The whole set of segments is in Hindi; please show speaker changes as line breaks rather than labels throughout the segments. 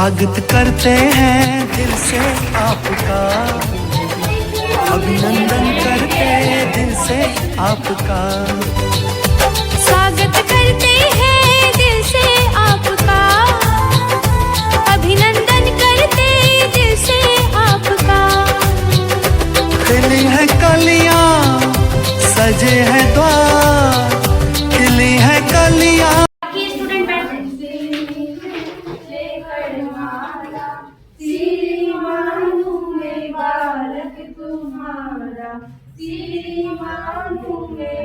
स्वागत करते हैं दिल से आपका, अभिनंदन करते हैं दिल से आपका।
स्वागत करते हैं दिल से आपका, अभिनंदन करते दिल से आपका।
खिली है कलियां, सजे हैं द्वार, खिली है कलियां।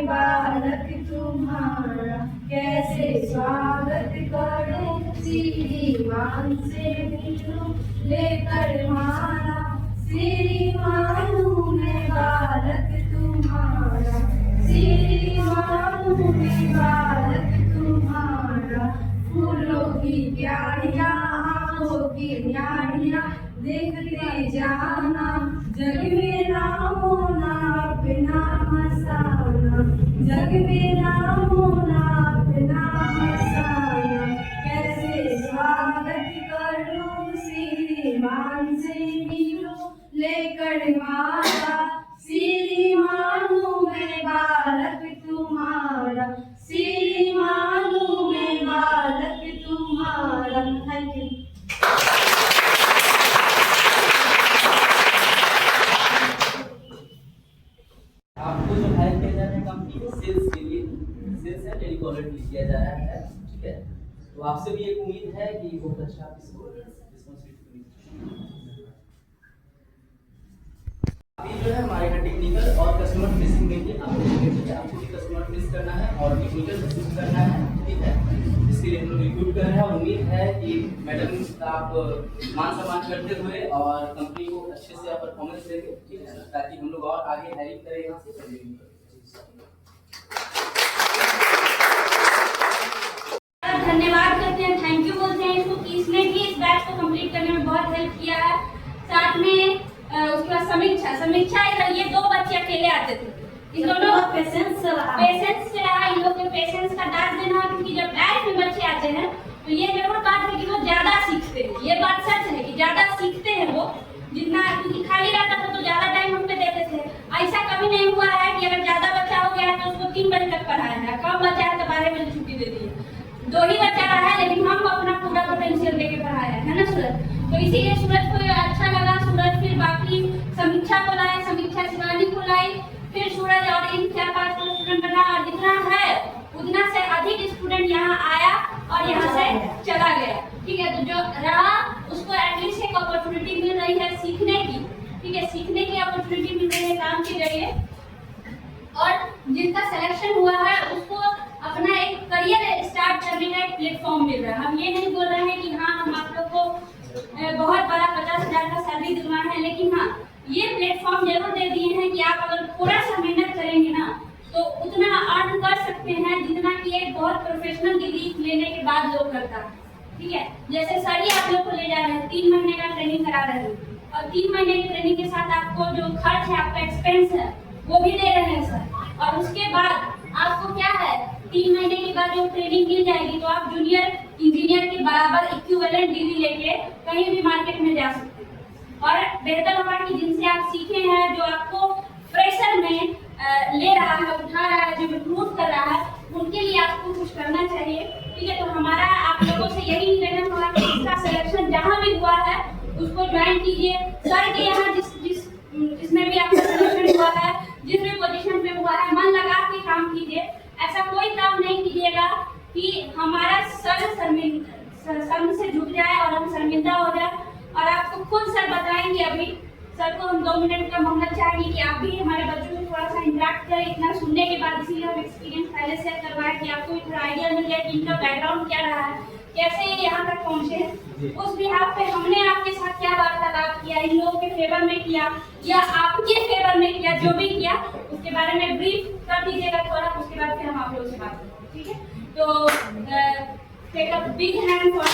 बालक तुम्हारा कैसे स्वागत करूं, श्रीमान से मिलूं लेकर माला। श्रीमान मैं बालक तुम्हारा, श्रीमान मैं बालक तुम्हारा। फूलों की क्यारियां, आंखों की न्यारियां देखते जाना, जग में नाम होना अपना मसाना, जग में नाम होना अपना मसाना। कैसे स्वागत करूं, श्रीमान से मिलूं लेकर माला। श्रीमान मैं बालक तुम्हारा, श्रीमान मैं बालक तुम्हारा। Thank you.
आपको जो हायर किया जा रहा है कंपनी में सेल्स के लिए, सेल्स है टेलीकॉलर किया जा रहा है, ठीक है। तो आपसे भी एक उम्मीद है कि बहुत अच्छा आप इसको रिस्पांसिबिलिटी। अभी जो है हमारे यहाँ टेक्निकल और कस्टमर फेसिंग में भी आपको भी कस्टमर फेस करना है और टेक्निकल असिस्ट करना है, ठीक है। इसके लिए हम लोग रिक्रूट कर रहे हैं। उम्मीद है कि मैडम का आप मान सम्मान करते हुए और कंपनी को अच्छे से आप परफॉर्मेंस देंगे, ठीक है, ताकि हम लोग और आगे हायरिंग करें यहाँ से।
धन्यवाद करते हैं, थैंक यू बोलते हैं इसको कि इसने भी इस बैच को कंप्लीट करने में बहुत हेल्प किया है। साथ में उसके बाद समीक्षा ये दो बच्चे अकेले आते थे, इन दोनों पेशेंस से रहा। इन लोग के पेशेंस का दाद देना, क्योंकि जब बैच में बच्चे आते हैं तो ये जरूर बात है कि वो ज्यादा सीखते हैं। ये बात सच है कि ज्यादा सीखते हैं वो, जितना क्योंकि खाली रहता था तो ज्यादा टाइम हम पे देते थे। ऐसा कभी नहीं हुआ है कि अगर ज्यादा बच्चा हो गया है तो उसको 3 बजे तक पढ़ाया है, कम बच्चा है तो 12 बजे छुट्टी दे दी है। 2 ही बच्चा रहा है लेकिन हम अपना पूरा पोटेंशियल देके पढ़ाया है ना सूरज। तो इसीलिए सूरज को अच्छा लगा। सूरज फिर बाकी समीक्षा को लाए, समीक्षा शिवानी को लाई, फिर सूरज और इन 4-5 स्टूडेंट बना, और जितना है उतना से अधिक स्टूडेंट यहाँ आया और यहाँ से चला गया, ठीक है। तो जो रहा उसको एटलीस्ट एक अपॉर्चुनिटी मिल रही है सीखने की, ठीक है, सीखने की अपॉर्चुनिटी मिल रही है काम के जरिए। और जिनका सिलेक्शन हुआ है उसको अपना एक करियर स्टार्ट करने का एक प्लेटफॉर्म मिल रहा है। हम ये नहीं बोल रहे हैं कि हाँ हम आप लोग को बहुत बड़ा 50,000 का सैलरी दिलवा है, लेकिन हाँ ये प्लेटफॉर्म जरूर दे दिए हैं कि आप अगर थोड़ा सा मेहनत करेंगे ना तो उतना अर्न कर सकते हैं जितना कि एक बहुत प्रोफेशनल डिग्री लेने के बाद लोग करता है, ठीक है। जैसे सर ही आप लोग को ले जा रहे हैं, 3 महीने का ट्रेनिंग करा रहे हैं, और 3 महीने की ट्रेनिंग के साथ आपको जो खर्च है, आपका एक्सपेंस है वो भी दे रहे हैं सर। और उसके बाद आपको क्या है, 3 महीने के बाद जो ट्रेनिंग मिल जाएगी तो आप जूनियर इंजीनियर के बराबर इक्विवेलेंट डिग्री लेके कहीं भी मार्केट में जा सकते हैं। और बेहतर होगा कि जिनसे आप सीखे हैं, जो आपको फ्रेशर में ले रहा है, उठा रहा है, जो रिक्रूट कर रहा है, उनके लिए आपको कुछ करना चाहिए, ठीक है। तो हमारा आप लोगों से यही निवेदन होगा कि इसका सिलेक्शन जहाँ भी हुआ है उसको ज्वाइन कीजिए। सर के यहाँ जिसमें भी आपका सिलेक्शन हुआ है, जिस भी पोजीशन पे हुआ है, मन लगा के काम कीजिए। ऐसा कोई काम नहीं कीजिएगा कि हमारा शर्म से झुक जाए और हम शर्मिंदा हो जाए। और आपको खुद सर बताएंगे, अभी सर को हम 2 मिनट का मोहलत चाहेंगे कि आप भी हमारे बच्चों से थोड़ा सा इंटरेक्ट करें। इतना सुनने के बाद इसीलिए हम एक्सपीरियंस पहले शेयर करवाएं कि आपको थोड़ा आइडिया मिल जाए कि इनका बैकग्राउंड क्या रहा है, कैसे ये यहाँ तक पहुँचे। उस बिहाफ पे हमने आपके साथ क्या वार्तालाप किया, इन लोगों के फेवर में किया या आपके फेवर में किया, जो भी किया उसके बारे में ब्रीफ कर दीजिएगा थोड़ा, उसके बाद फिर हम आप लोगों से बात करेंगे, ठीक है। तो take a big hand for.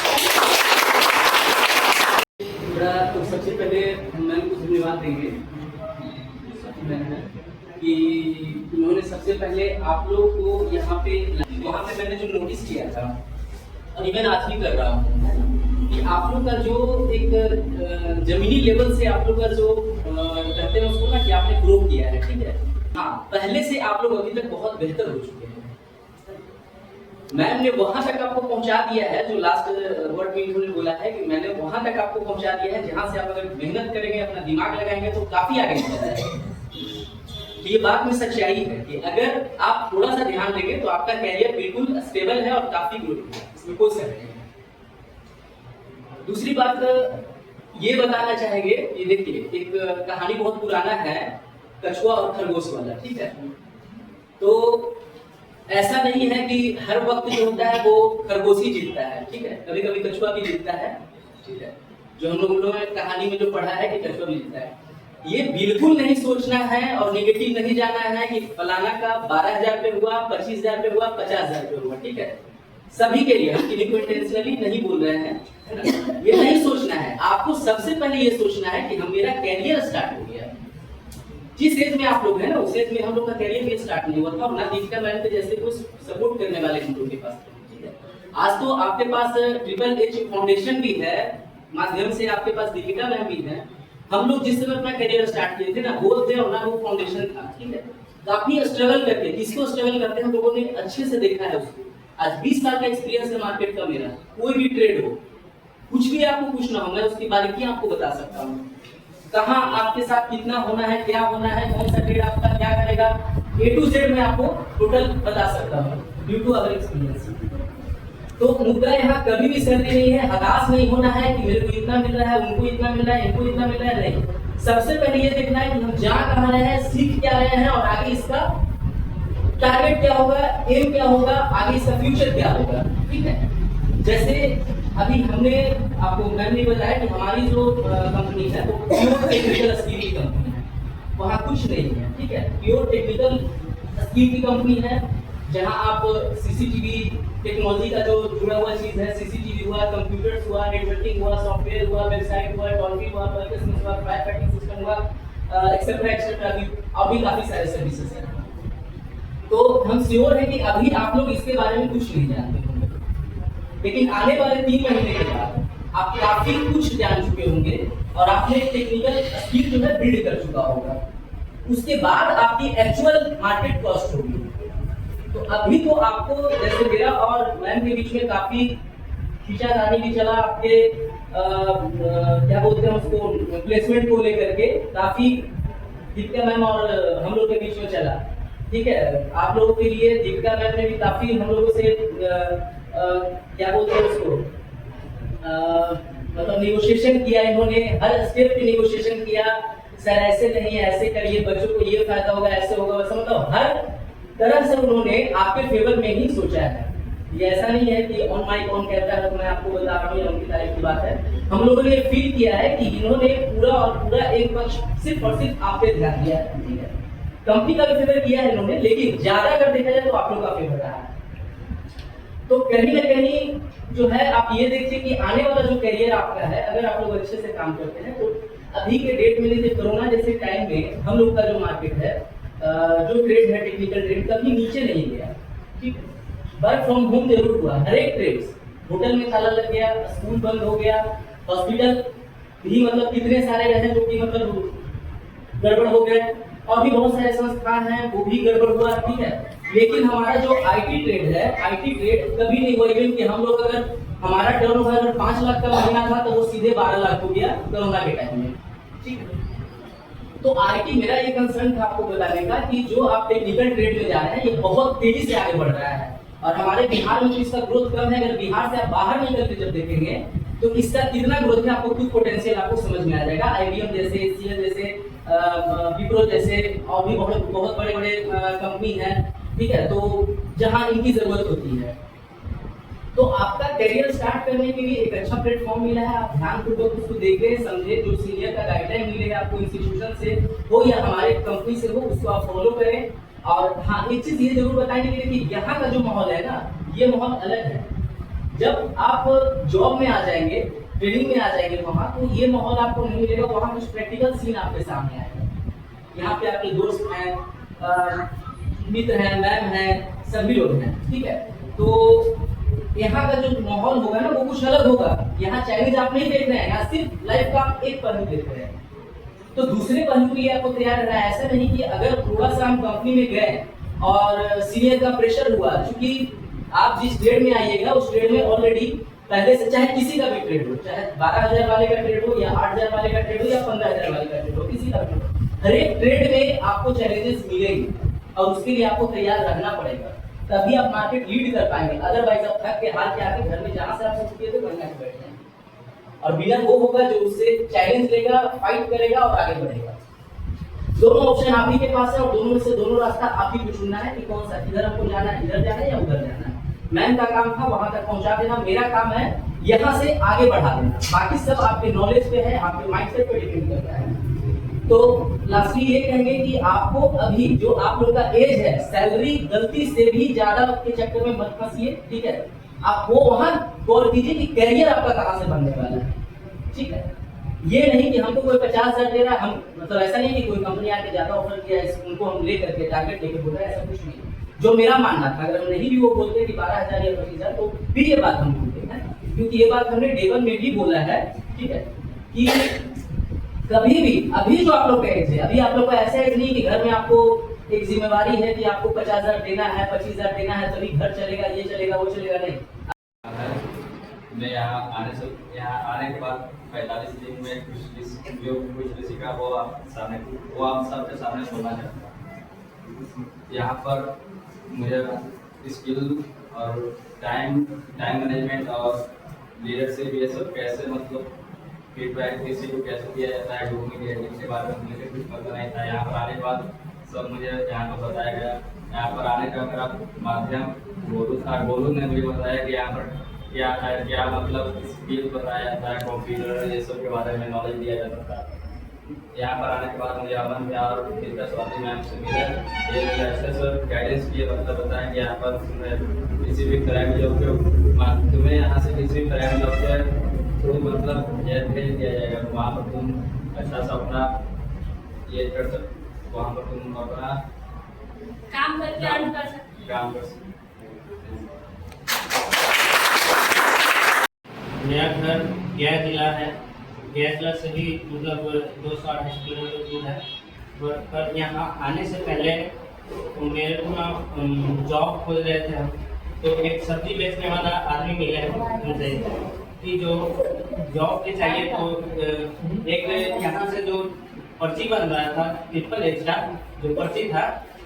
तो सबसे पहले मैम को धन्यवाद देंगे कि उन्होंने सबसे पहले आप लोग को यहाँ पे मैंने जो नोटिस किया था और इवन आज भी कर रहा हूँ कि आप लोग का जो एक जमीनी लेवल से आप लोग का जो कहते हैं उसको ना कि आपने ग्रो किया है, ठीक है। हाँ, पहले से आप लोग अभी तक बहुत बेहतर हो चुके हैं। मैम ने वहां तक आपको पहुंचा दिया है, जो लास्ट वर्ड में इन्होंने बोला है कि मैंने वहां तक आपको पहुंचा दिया है जहां से आप अगर मेहनत करेंगे, अपना दिमाग लगाएंगे तो काफी आगे निकल जाएंगे। तो ये बात में सच्चाई है कि अगर आप थोड़ा सा ध्यान देंगे तो आपका कैरियर बिल्कुल स्टेबल है और काफी ग्रोथ है, इसमें कोई शक नहीं है। दूसरी बात ये बताना चाहेंगे कि देखिए, एक कहानी बहुत पुराना है, कछुआ और खरगोश वाला, ठीक है। तो ऐसा नहीं है कि हर वक्त जो होता है वो खरगोश ही जीतता है, ठीक है। कभी कभी कछुआ भी जीतता है, ठीक है। जो हम लोगों ने कहानी में जो पढ़ा है कि कछुआ भी जीतता है। ये बिल्कुल नहीं सोचना है और नेगेटिव नहीं जाना है कि फलाना का 12,000 पे हुआ, 25,000 पे हुआ, 50,000 पे हुआ, ठीक है। सभी के लिए, हम किसी को इंटेंशनली नहीं बोल रहे हैं, है ना। ये नहीं सोचना है। आपको सबसे पहले ये सोचना है कि मेरा कैरियर स्टार्ट हो गया। जिस एज में आप लोग हैं ना, उस एज में हम लोग का कैरियर भी स्टार्ट नहीं हुआ था और ना दीपिका मैम के जैसे कुछ सपोर्ट करने वाले हम लोग के पास, ठीक है। आज तो आपके पास ट्रिपल एच फाउंडेशन भी है, माध्यम से आपके पास दीपिका मैम भी है। हम लोग जिस समय अपना करियर स्टार्ट किए थे ना, वो थे और ना वो फाउंडेशन था, ठीक है। काफी स्ट्रगल करके, किसको स्ट्रगल करते हैं हम लोगों ने अच्छे से देखा है उसको। आज 20 साल का एक्सपीरियंस है मार्केट का मेरा। कोई भी ट्रेड हो, कुछ भी आपको पूछना हो, मैं उसकी बारीकियां आपको बता सकता हूँ। कहाँ आपके साथ कितना होना है, क्या होना है, कौन सा ट्रेड आपका क्या करेगा, A to Z मैं आपको टोटल बता सकता हूँ ड्यू टू अवर एक्सपीरियंस। तो मुद्दा यहाँ कभी भी सैलरी नहीं है, हताश नहीं होना है कि मेरे को इतना मिल रहा है, उनको इतना मिल रहा है, इनको इतना मिल रहा है, नहीं। सबसे पहले ये देखना है कि हम जा कहाँ रहे हैं, सीख क्या रहे हैं और आगे इसका टारगेट क्या होगा, एम क्या होगा, आगे इसका फ्यूचर क्या होगा, ठीक है। जैसे अभी हमने आपको मैम ने बताया कि हमारी जो कंपनी है वो प्योर टेक्निकल स्किल की कंपनी है, वहाँ कुछ नहीं है, ठीक है। प्योर टेक्निकल स्किल की कंपनी है जहाँ आप सीसीटीवी टेक्नोलॉजी का जो जुड़ा हुआ चीज है, सीसीटीवी हुआ, कंप्यूटर्स हुआ, नेटवर्किंग हुआ, सॉफ्टवेयर हुआ, वेबसाइट हुआ, टॉलफ्री हुआ, पर्चेसिंग हुआ, फायर फाइटिंग सिस्टम हुआ, एक्सेट्रा एक्सेट्रा और भी काफी सारे सर्विसेज हैं। तो हम श्योर है कि अभी आप लोग इसके बारे में कुछ नहीं जानते होंगे, लेकिन आने वाले 3 महीने के बाद आप काफी कुछ जान चुके होंगे और आपने टेक्निकल स्किल जो है बिल्ड कर चुका होगा। उसके बाद आपकी एक्चुअल मार्केट कॉस्ट होगी। तो अभी तो आपको, जैसे मेरा और मैम के बीच में काफी खींचातानी भी चला, आपके क्या बोलते हैं उसको, प्लेसमेंट को लेकर के काफी दीपिका मैम और हम लोग के बीच में चला, ठीक है। आप लोगों के लिए दीपिका मैम ने भी काफी हम लोगों से क्या बोलते हैं उसको, मतलब नेगोशिएशन किया। इन्होंने हर स्टेप पे नेगोशिएशन किया, सर ऐसे नहीं है, ऐसे करिए, बच्चों को ये फायदा होगा, ऐसे होगा, वैसा, मतलब हर तरह से उन्होंने आपके फेवर में ही सोचा है। ये ऐसा नहीं है कि ऑन माइक ऑन कहता है तो मैं आपको बता रहा हूँ, उनकी तारीफ की बात है। हम लोगों ने फील किया है कि इन्होंने पूरा और पूरा एक पक्ष सिर्फ और सिर्फ आप पे ध्यान दिया है, ठीक है। कंपनी का भी फेवर किया है इन्होंने, लेकिन ज्यादा अगर देखा जाए तो आप लोग का फेवर रहा है। तो कहीं ना कहीं जो है आप ये देखिए कि आने वाला जो करियर आपका है, अगर आप लोग अच्छे से काम करते हैं तो अभी के डेट में, जैसे कोरोना जैसे टाइम में हम लोग का जो मार्केट है, जो ट्रेड है टेक्निकल ट्रेड, कभी नीचे नहीं गया, ठीक है। वर्क फ्रॉम होम जरूर हुआ, हर एक ट्रेड, होटल में ताला लग गया, स्कूल बंद हो गया, हॉस्पिटल भी मतलब कितने सारे रहे जो कि मतलब गड़बड़ हो गए, और भी बहुत सारे संस्थान हैं वो भी गड़बड़ हुआ, ठीक है। लेकिन हमारा जो आईटी ट्रेड है, आईटी ट्रेड कभी नहीं हुआ। इवन कि हम लोग अगर हमारा टर्नओवर अगर 5 लाख का महीना था तो वो सीधे 12 लाख हो गया कोरोना के टाइम में, ठीक है। तो आईटी, मेरा ये कंसर्न था आपको बताने का कि जो आप टेक्निकल ट्रेड में जा रहे हैं ये बहुत तेजी से आगे बढ़ रहा है और हमारे बिहार में तो इसका ग्रोथ कम है। अगर बिहार से आप बाहर निकल के जब देखेंगे तो इसका कितना ग्रोथ है आपको खुद पोटेंशियल आपको समझ में आ जाएगा। आईबीएम जैसे, एचसीएल जैसे, विप्रो जैसे और भी बहुत बड़े बड़े कंपनी हैं, ठीक है। तो जहां इनकी जरूरत होती है, तो आपका करियर स्टार्ट करने के लिए एक अच्छा प्लेटफॉर्म मिला है। आप ध्यानपूर्वक उसको देखें, समझे, जो सीनियर का गाइडलाइन मिलेगा आपको इंस्टीट्यूशन से हो या हमारे कंपनी से हो, उसको आप फॉलो करें। और हाँ, एक चीज ये जरूर बताएंगे कि यहाँ का जो माहौल है ना, ये माहौल अलग है। जब आप जॉब में आ जाएंगे, ट्रेनिंग में आ जाएंगे वहाँ, तो ये माहौल आपको नहीं मिलेगा। वहाँ कुछ प्रैक्टिकल सीन आपके सामने आएगा। यहाँ पे आपके दोस्त हैं, मित्र हैं, मैम हैं, सभी लोग हैं, ठीक है। तो यहाँ का जो माहौल होगा ना वो कुछ अलग होगा। यहाँ चाइनीज आप नहीं देख रहे हैं, यहाँ सिर्फ लाइफ का आप एक पहलू देख रहे हैं, तो दूसरे पहलू के लिए आपको तैयार रहना है। ऐसा नहीं कि अगर थोड़ा सा हम कंपनी में गए और सीनियर का प्रेशर हुआ, क्योंकि आप जिस ट्रेड में आइएगा उस ट्रेड में ऑलरेडी पहले से, चाहे किसी का भी ट्रेड हो, चाहे 12,000 वाले का ट्रेड हो या 8,000 वाले का ट्रेड हो या 15,000 वाले का ट्रेड हो, किसी का भी हो, हर एक ट्रेड में आपको चैलेंजेस मिलेंगे और उसके लिए आपको तैयार रहना पड़ेगा, तभी आप मार्केट लीड कर पाएंगे। अदरवाइज आप थक के हार के आके घर में जहां से आप सीखे थे वहीं आके बैठ जाएंगे। और विनर वो होगा जो उससे चैलेंज लेगा, फाइट करेगा और आगे बढ़ेगा। दोनों ऑप्शन आप ही के पास है और दोनों में से दोनों रास्ता आप ही को चुनना है कि कौन सा, इधर हमको जाना है, इधर जाना है या उधर जाना है। मैम का काम था वहां तक पहुंचा देना, मेरा काम है यहाँ से आगे बढ़ा देना। बाकी सब आपके नॉलेज पे है, आपके माइंडसेट पे डिपेंड करता है। तो लास्टली ये कहेंगे कि आपको अभी जो आप लोग का एज है, सैलरी गलती से भी ज्यादा के चक्कर में मत फंसिए, ठीक है। आप वो वहां गौर कीजिए कि कैरियर आपका कहां से बनने वाला है, ठीक है। ये नहीं कि हमको कोई 50,000 दे रहा है, हम मतलब ऐसा नहीं कि कोई कंपनी आके ज्यादा ऑफर किया है उनको हम लेकर के टारगेट लेके बोल रहे हैं, ऐसा कुछ नहीं। जो मेरा मानना था, अगर नहीं भी वो बोलते कि 12,000 या 25,000 तो भी ये बात हम बोलते हैं, क्योंकि ये बात हमने डे 1 में भी बोला है, ठीक है, कि कभी भी अभी जो आप लोग का एज है, अभी आप लोग को ऐसा एज नहीं कि घर में आपको एक जिम्मेवारी है कि आपको 50,000 देना है, 25,000 देना है तभी घर चलेगा, ये चलेगा, वो चलेगा, नहीं।
मैं यहाँ आने के बाद 45 दिन में कुछ सीखा वो आप सबके सामने बोलना चाहता हूँ। यहाँ पर मुझे स्किल और टाइम मैनेजमेंट और लीडरशिप ये सब कैसे मतलब फीडबैक किसी को कैसे दिया जाता है, ग्रुप के बारे में मुझे कुछ पता नहीं था। यहाँ पर आने के बाद सब मुझे यहाँ पर बताया गया। यहाँ पर आने का मेरा माध्यम गोलू ने मुझे बताया कि यहाँ पर क्या है, क्या मतलब स्किल बताया जाता है, कंप्यूटर ये सब के बारे में नॉलेज दिया जाता था। यहाँ पर आने के बाद मुझे अमन भैया और गीता स्वाति मैम से मिले, एक ऐसे सर गाइडेंस किए, मतलब बताया कि यहाँ पर तुम्हें किसी भी तरह की तुम्हें यहाँ से किसी भी तरह की जॉब तो मतलब ये भेज दिया जाएगा, तो वहाँ पर तुम अच्छा सा अपना ये कर सकते, वहाँ पर तुम अपना
काम करके अर्न कर सकते,
काम कर सकते।
मेरा घर गया जिला है, गया जिला से भी मतलब 228 किलोमीटर दूर है। पर यहाँ आने से पहले मेरे को ना जॉब खोज रहे थे हम, तो एक सब्जी बेचने वाला आदमी मिले उनसे कि जो जॉब के चाहिए, तो एक यहाँ से जो पर्ची बन रहा था ट्रिपल का जो पर्ची था,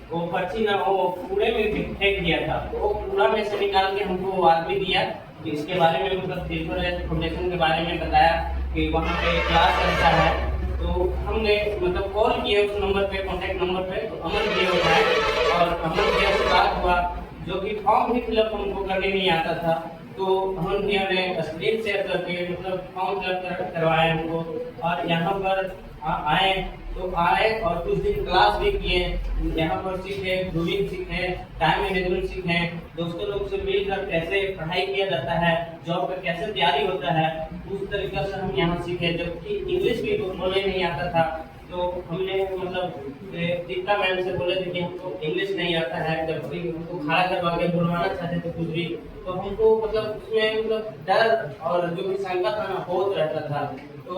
वो पर्ची ना वो कूड़े में फेंक दिया था, तो वो कूड़ा में से निकाल के हमको वो आदमी दिया। इसके बारे में मतलब ट्रिपल फाउंडेशन के बारे में बताया कि वहाँ पे क्लास चलता है, तो हमने मतलब कॉल किया उस नंबर पे, कॉन्टैक्ट नंबर पे, तो अमन भैया उठाए और अमन भैया से बात हुआ, जो कि फॉर्म भी फिलअप हमको करने नहीं आता था, तो अमन भैया ने स्क्रीन शेयर करके मतलब फॉर्म फिलअप करवाया हमको। और यहाँ पर आए तो आए और कुछ दिन क्लास भी किए, यहाँ पर सीखे, ग्रूविंग सीखे, टाइम मैनेजमेंट सीखे, दोस्तों लोग से मिलकर कैसे पढ़ाई किया जाता है, जॉब का कैसे तैयारी होता है, उस तरीके से हम यहाँ सीखे। जबकि इंग्लिश भी बोलने नहीं आता था, तो हमने मतलब दीपिका मैम से बोले थे कि हमको इंग्लिश नहीं आता है, जबकि हमको खड़ा करवा के बोलवाना चाहते थे कुछ भी, तो हमको मतलब उसमें मतलब डर और जो भी शंका था ना बहुत रहता था। तो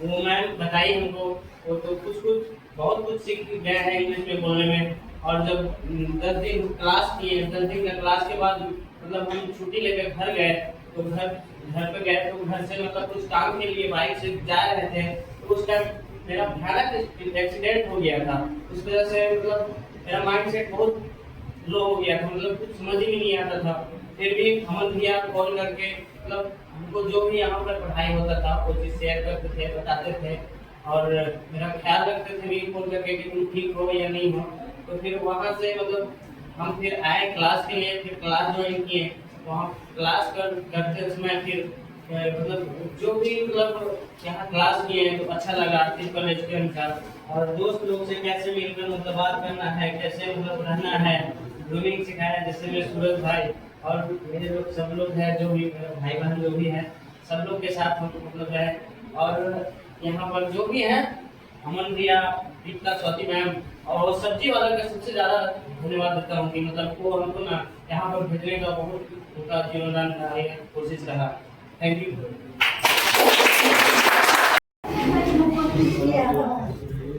वो मैम बताई हमको, वो तो कुछ बहुत कुछ सीख गए हैं इंग्लिश में बोलने में। और जब 10 दिन क्लास किए, 10 दिन का क्लास के बाद मतलब हम छुट्टी लेकर घर गए, तो घर पे गए तो घर से मतलब कुछ काम के लिए बाइक से जा रहे थे, तो उस टाइम मेरा भयानक एक्सीडेंट हो गया था। उस वजह से मतलब मेरा माइंड सेट बहुत लो हो गया था, मतलब कुछ समझ ही नहीं आता था। फिर भी अमन भैया कॉल करके मतलब हमको जो भी यहाँ पर पढ़ाई होता था वो चीज़ शेयर करते थे, बताते थे और मेरा ख्याल रखते थे भी फोन करके कि तुम ठीक हो या नहीं हो। तो फिर वहाँ से मतलब हम फिर आए क्लास के लिए, फिर क्लास ज्वाइन किए। वहाँ क्लास करते समय फिर मतलब जो भी मतलब यहाँ क्लास किए तो अच्छा लगा ट्रिपल के अनुसार। और दोस्त लोग से कैसे मिलकर मतलब बात करना है, कैसे मतलब रहना है, ग्रूमिंग सिखाया। जैसे मेरे सूरज भाई और मेरे लोग सब लोग हैं, जो भी भाई बहन जो भी हैं, सब लोग के साथ हम मतलब है। और यहाँ पर जो भी हैं अमन भैया, दीपिका स्वाति मैम और सब्जी वाला का सबसे ज़्यादा धन्यवाद देता हूँ कि मतलब वो हमको ना यहाँ पर भेजने का बहुत उनका योगदान करने की कोशिश करा। Thank you.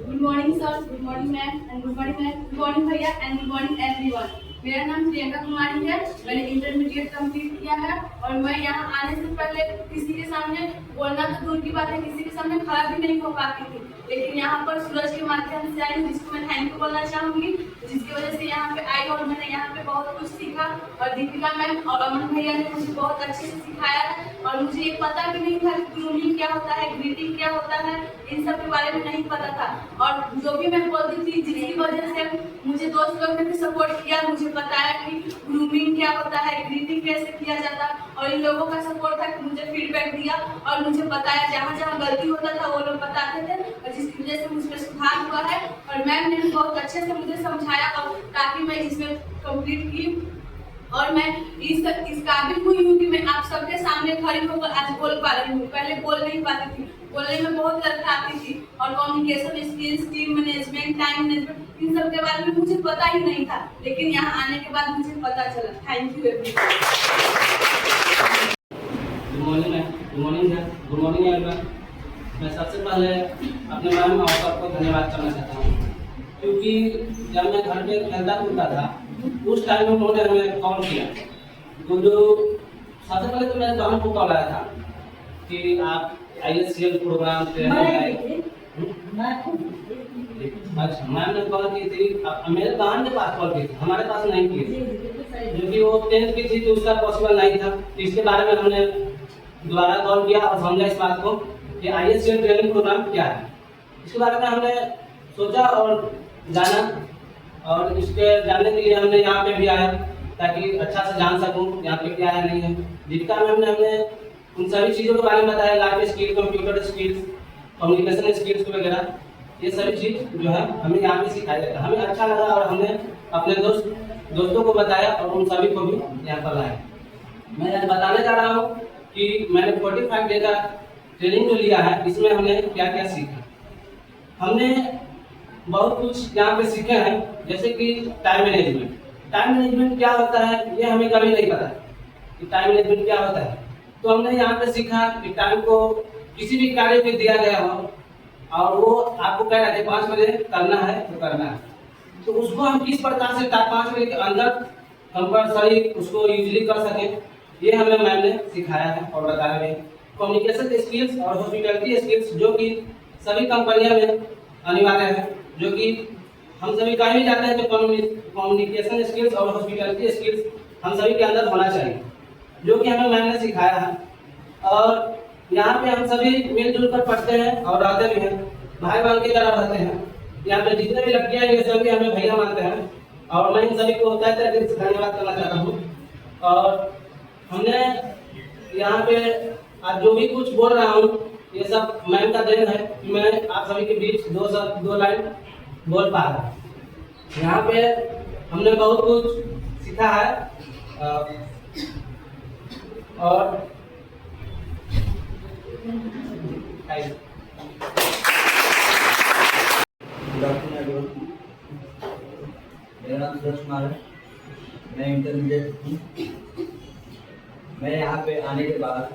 Good morning sir, good morning ma'am, and good morning ma'am, good morning भैया, एंड गुड मॉर्निंग एवरीवन। मेरा नाम प्रियंका कुमारी है। मैंने इंटरमीडिएट कंप्लीट किया है और मैं यहाँ आने से पहले किसी के सामने बोलना तो दूर की बात है, किसी के सामने खड़ा भी नहीं हो पाती थी, लेकिन यहाँ पर सूरज के माध्यम से आई हूँ, जिसको मैं थैंक यू बोलना चाहूँगी, जिसकी वजह से यहाँ पे आई और मैंने यहाँ पे बहुत कुछ सीखा। और दीपिका मैम और अमन भैया ने मुझे बहुत अच्छे से सिखाया है और मुझे ये पता भी नहीं था कि ग्रूमिंग क्या होता है, ग्रीटिंग क्या होता है, इन सब के बारे में नहीं पता था। और जो भी मैं बोलती थी, जिसकी वजह से मुझे दोस्त लोग ने भी सपोर्ट किया, मुझे बताया कि ग्रूमिंग क्या होता है, ग्रीटिंग कैसे किया जाता है, और इन लोगों का सपोर्ट था कि मुझे फीडबैक दिया और मुझे बताया, जहाँ जहाँ गलती होता था वो लोग बताते थे, और जिसकी वजह से मुझमें सुधार हुआ है। और मैम ने भी बहुत अच्छे से मुझे समझाया और ताकि मैं इसमें कंप्लीट की और मैं इस काबिल हुई हूँ कि मैं आप सबके सामने खड़ी होकर आज बोल पा रही हूँ। पहले बोल नहीं पाती थी, बोलने में बहुत लड़खड़ाती थी और communication skills, team management, time management, इन सब के बारे में मुझे पता ही नहीं था, लेकिन यहाँ आने के बाद मुझे पता चला। Thank you everyone.
Good morning ma'am, good morning sir, good morning everyone. मैं सबसे पहले अपने मैम और सबको धन्यवाद करना चाहता हूँ, क्योंकि जब मैं घर पे खेलता कूदता था उस टाइम में उन्होंने हमें कॉल किया। तो जो सबसे पहले तो मेरे बहन को कॉल आया था कि आप ISCL प्रोग्राम पे अच्छा मैम ने कॉल की थी, मेरे बहन के पास कॉल की थी, हमारे पास नहीं की थी, क्योंकि वो 10th की थी तो उसका पॉसिबल नहीं था। इसके बारे में हमने दोबारा कॉल किया और समझा इस बात को कि ISCL ट्रेनिंग प्रोग्राम क्या है। इसके बारे में हमने सोचा और जाना, और इसके जानने के लिए हमने यहाँ पे भी आया ताकि अच्छा से जान सकूँ यहाँ पे क्या है नहीं है। दीपिका मैम ने हमने उन सभी चीज़ों के बारे में बताया, life skill, computer skills, communication skills वगैरह, ये सभी चीज़ जो है हमें यहाँ पे सिखाया जाता है। हमें अच्छा लगा और हमने अपने दोस्तों को बताया और उन सभी को भी यहाँ पर लाया। मैं आज बताने जा रहा हूँ कि मैंने 45 डे का ट्रेनिंग जो लिया है, इसमें हमने क्या क्या सीखा। हमने बहुत कुछ यहाँ पे सीखे हैं, जैसे कि टाइम मैनेजमेंट। टाइम मैनेजमेंट क्या होता है ये हमें कभी नहीं पता कि टाइम मैनेजमेंट क्या होता है। तो हमने यहाँ पे सीखा कि टाइम को किसी भी कार्य पे दिया गया हो और वो आपको कह रहे थे 5 बजे करना है तो करना है, तो उसको हम किस प्रकार से 5 बजे के अंदर कंपल्सरी उसको यूजली कर सकें, ये हमें मैम ने सिखाया है और बताया है। कम्युनिकेशन स्किल्स और हॉस्पिटैलिटी स्किल्स जो कि सभी कंपनियों में अनिवार्य है, जो कि हम सभी कहीं भी जाते हैं तो कम्युनिकेशन स्किल्स और हॉस्पिटैलिटी स्किल्स हम सभी के अंदर होना चाहिए, जो कि हमें मैम ने सिखाया है। और यहाँ पे हम सभी मिलजुल कर पढ़ते हैं और रहते भी हैं, भाई बहन की तरह रहते हैं। यहाँ पे जितने भी लड़कियाँ हैं ये सभी हमें भैया मानते हैं और मैं इन सभी को तहे दिल से धन्यवाद करना चाहता हूँ। और हमने यहाँ पे आज जो भी कुछ बोल रहा हूँ ये सब मैम का देन है कि मैं आप सभी के बीच 2 लाइन बोल पा रहा हूँ। यहाँ पे हमने बहुत कुछ सीखा है और
मेरा नाम सूरज कुमार है, मैं इंटरमीडिएट हूँ। मैं यहाँ पे आने के बाद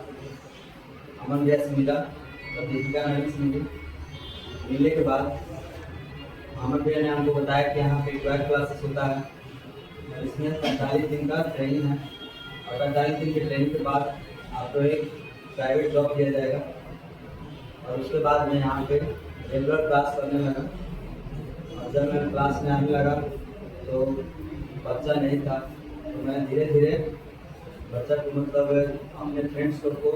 अमन भैया से मिला और दीपिका मैम से मिलने के बाद अमन भैया ने हमको बताया कि यहाँ पे 12 क्लासेस होता है, इसमें 45 दिन का ट्रेनिंग है और 45 दिन के ट्रेनिंग के बाद आपको एक प्राइवेट जॉब दिया जाएगा। और उसके बाद मैं यहाँ पे रेगुलर क्लास करने लगा और जब मैं क्लास में आने लगा तो बच्चा नहीं था, तो मैं धीरे धीरे बच्चा को मतलब अपने फ्रेंड्स को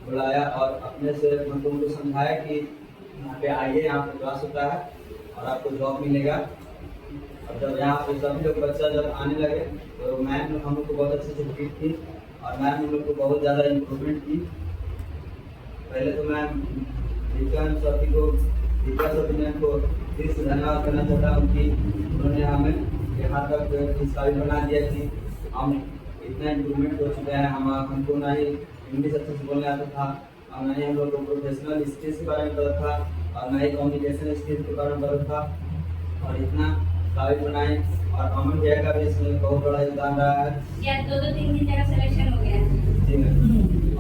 बुलाया और अपने से मतलब उनको समझाया कि यहाँ पे आइए, यहाँ पे क्लास होता है और आपको जॉब मिलेगा। और जब यहाँ पे सभी लोग बच्चा जब आने लगे तो मैम हम लोग को बहुत अच्छे से ट्रीट की और मैम हम लोग को बहुत ज़्यादा इम्प्रूवमेंट की। पहले तो मैम दीपिका सभी मैम को फिर से धन्यवाद करना चाहता हूँ कि उन्होंने हमें यहाँ तक इस काबिल बना दिया कि हम इतना इम्प्रूवमेंट हो चुका है। हमको ना ही इंग्लिश अच्छे से बोलने आता था और ना ही हम लोग को प्रोफेशनल स्किल्स के बारे में पता था और ना ही कम्युनिकेशन स्किल्स के बारे में पता था और इतना काबिल बनाए और अमन भैया का भी इसमें बहुत बड़ा योगदान रहा है।
या 2-3 जगह सिलेक्शन हो गया है।
जी मैम।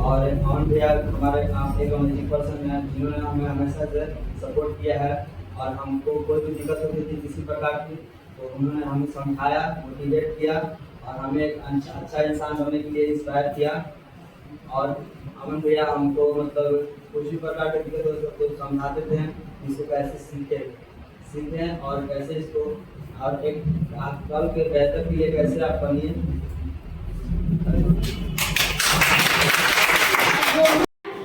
और अमन भैया हमारे एक अमेजिंग पर्सन है जिन्होंने हमें हमेशा से सपोर्ट किया है और हमको कोई भी दिक्कत होती थी किसी प्रकार की तो उन्होंने हमें समझाया, मोटिवेट किया और हमें एक अच्छा इंसान बनने के लिए इंस्पायर किया। और अमन भैया हमको मतलब कुछ भी प्रकार की दिक्कत हो तो समझाते थे इसको कैसे सीखें और कैसे इसको और एक कल के बेहतर के लिए कैसे आप बनिए।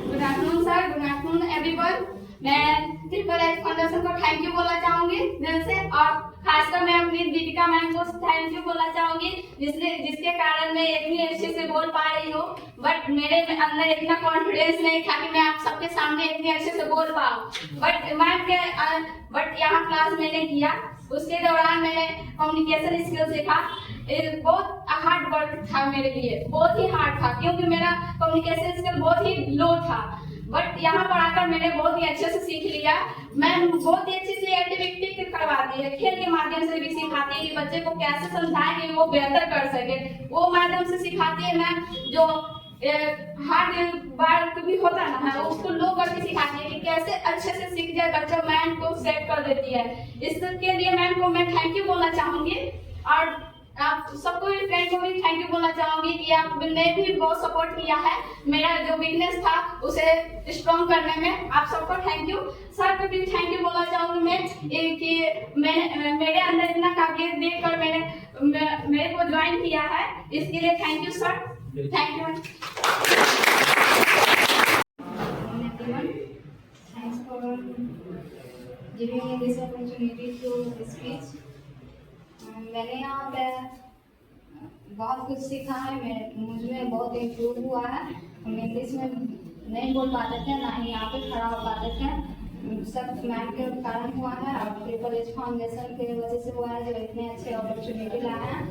Good afternoon sir, good afternoon everyone. मैं ट्रिपल एच फाउंडेशन को थैंक यू बोलना चाहूंगी दिल से और खासकर मैं अपनी दीपिका मैम को थैंक यू बोलना चाहूंगी जिसके कारण मैं इतनी अच्छे से बोल पा रही हूँ। बट मेरे अंदर इतना कॉन्फिडेंस नहीं था कि मैं आप सबके सामने इतने अच्छे से बोल पाऊँ। बट यहाँ क्लास मैंने किया, उसके दौरान मैंने कम्युनिकेशन स्किल सीखा। बहुत हार्ड वर्क था मेरे लिए, बहुत ही हार्ड था क्योंकि मेरा कम्युनिकेशन स्किल बहुत ही लो था। बट यहाँ पर आकर मैंने बहुत ही अच्छे से सीख लिया। मैम बहुत ही अच्छी सी एक्टिविटी करवाती है, खेल के माध्यम से भी सिखाती है कि बच्चे को कैसे समझाएं कि वो बेहतर कर सके। वो माध्यम से सिखाती है मैम जो हार्ड वर्क भी होता है ना उसको लो करके सिखाती है कि कैसे अच्छे से सीख जाए बच्चा। मैम को सेट कर देती है। इसके लिए मैम को मैं थैंक यू बोलना चाहूंगी और आप सबको फ्रेंड को भी थैंक यू बोलना चाहूंगी कि आपने भी बहुत सपोर्ट किया है मेरा जो वीकनेस था उसे स्ट्रॉन्ग करने में। आप सबको थैंक यू। सर को भी थैंक यू बोलना चाहूंगी मैं कि मेरे अंदर इतना काबिलियत देखकर मेरे को ज्वाइन किया है, इसके लिए thank you sir. Thank you.
Thanks for giving me this opportunity to speak. मैंने यहाँ पे बहुत कुछ सीखा है, मुझमें बहुत इम्प्रूव हुआ है। हम इंग्लिश में नहीं बोल पाते थे, ना ही यहाँ पे खड़ा हो पाते थे। सब मैम के कारण हुआ है और ट्रिपल एच फाउंडेशन की वजह से हुआ है जो इतने अच्छे अपॉर्चुनिटी लाए हैं।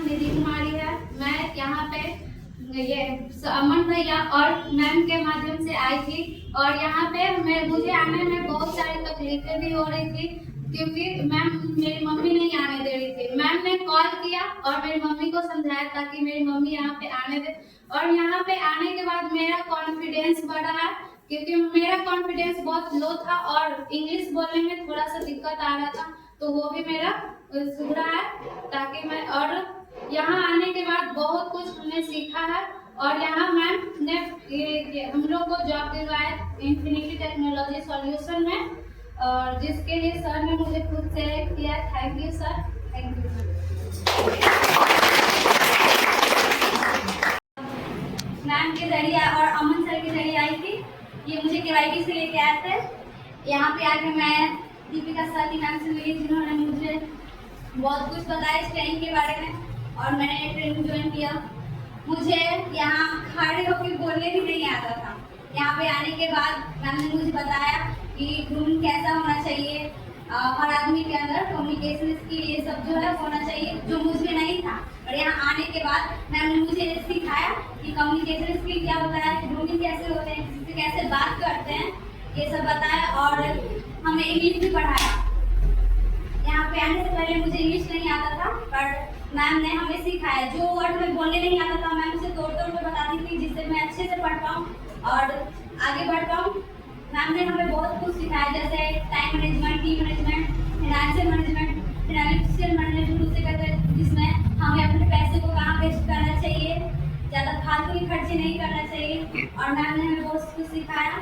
दीदी कुमारी है, मैं यहाँ पे ये अमन भैया और मैम के माध्यम से आई थी और यहाँ पे मुझे आने में बहुत सारी तकलीफें भी हो रही थी क्योंकि मैम मेरी मम्मी नहीं आने दे रही थी। मैम ने कॉल किया और मेरी मम्मी को समझाया ताकि मेरी मम्मी यहाँ पे आने दे और यहाँ पे आने के बाद मेरा कॉन्फिडेंस बढ़ा है क्योंकि मेरा कॉन्फिडेंस बहुत लो था और इंग्लिश बोलने में थोड़ा सा दिक्कत आ रहा था तो वो भी मेरा सुधरा है ताकि मैं और यहाँ आने के बाद बहुत कुछ हमने सीखा है और यहाँ मैम ने हम लोग को जॉब दिलवाया इन्फिनिटी टेक्नोलॉजी सॉल्यूशन में और जिसके लिए सर ने मुझे खुद सेलेक्ट किया। Thank you sir, thank you. Ma'am के जरिए और अमन सर के जरिए आई थी, ये मुझे केवाईटी से लेके आए थे। यहाँ पे आके मैं दीपिका सर की मैम से मिली जिन्होंने मुझे बहुत कुछ बताया इस ट्रेनिंग के बारे में और मैंने ट्रेनिंग ज्वाइन किया। मुझे यहाँ खड़े होकर बोलने भी नहीं आता था। यहाँ पे आने के बाद मैम ने मुझे बताया कि ग्रूमिंग कैसा होना चाहिए, हर आदमी के अंदर कम्युनिकेशन स्किल ये सब जो है होना चाहिए जो मुझे नहीं था। और यहाँ आने के बाद मैम ने मुझे सिखाया कि कम्युनिकेशन स्किल क्या होता है, ग्रूमिंग कैसे होते हैं, किसी से कैसे बात करते हैं, ये सब बताया और हमें इंग्लिश भी पढ़ाया। यहाँ पे आने से पहले मुझे इंग्लिश नहीं आता था पर मैम ने हमें सिखाया। जो वर्ड में बोलने नहीं आता था मैम उसे तोड़ तोड़ कर बताती थी जिससे मैं अच्छे से पढ़ पाऊँ और आगे बढ़ पाऊँ। मैम ने हमें बहुत कुछ सिखाया जैसे time management, team management, financial management, financial management उसे कहते हैं जिसमें हमें अपने पैसे को कहाँ वेस्ट करना चाहिए, ज़्यादा फालतू के खर्चे नहीं करना चाहिए और मैम ने हमें बहुत कुछ सिखाया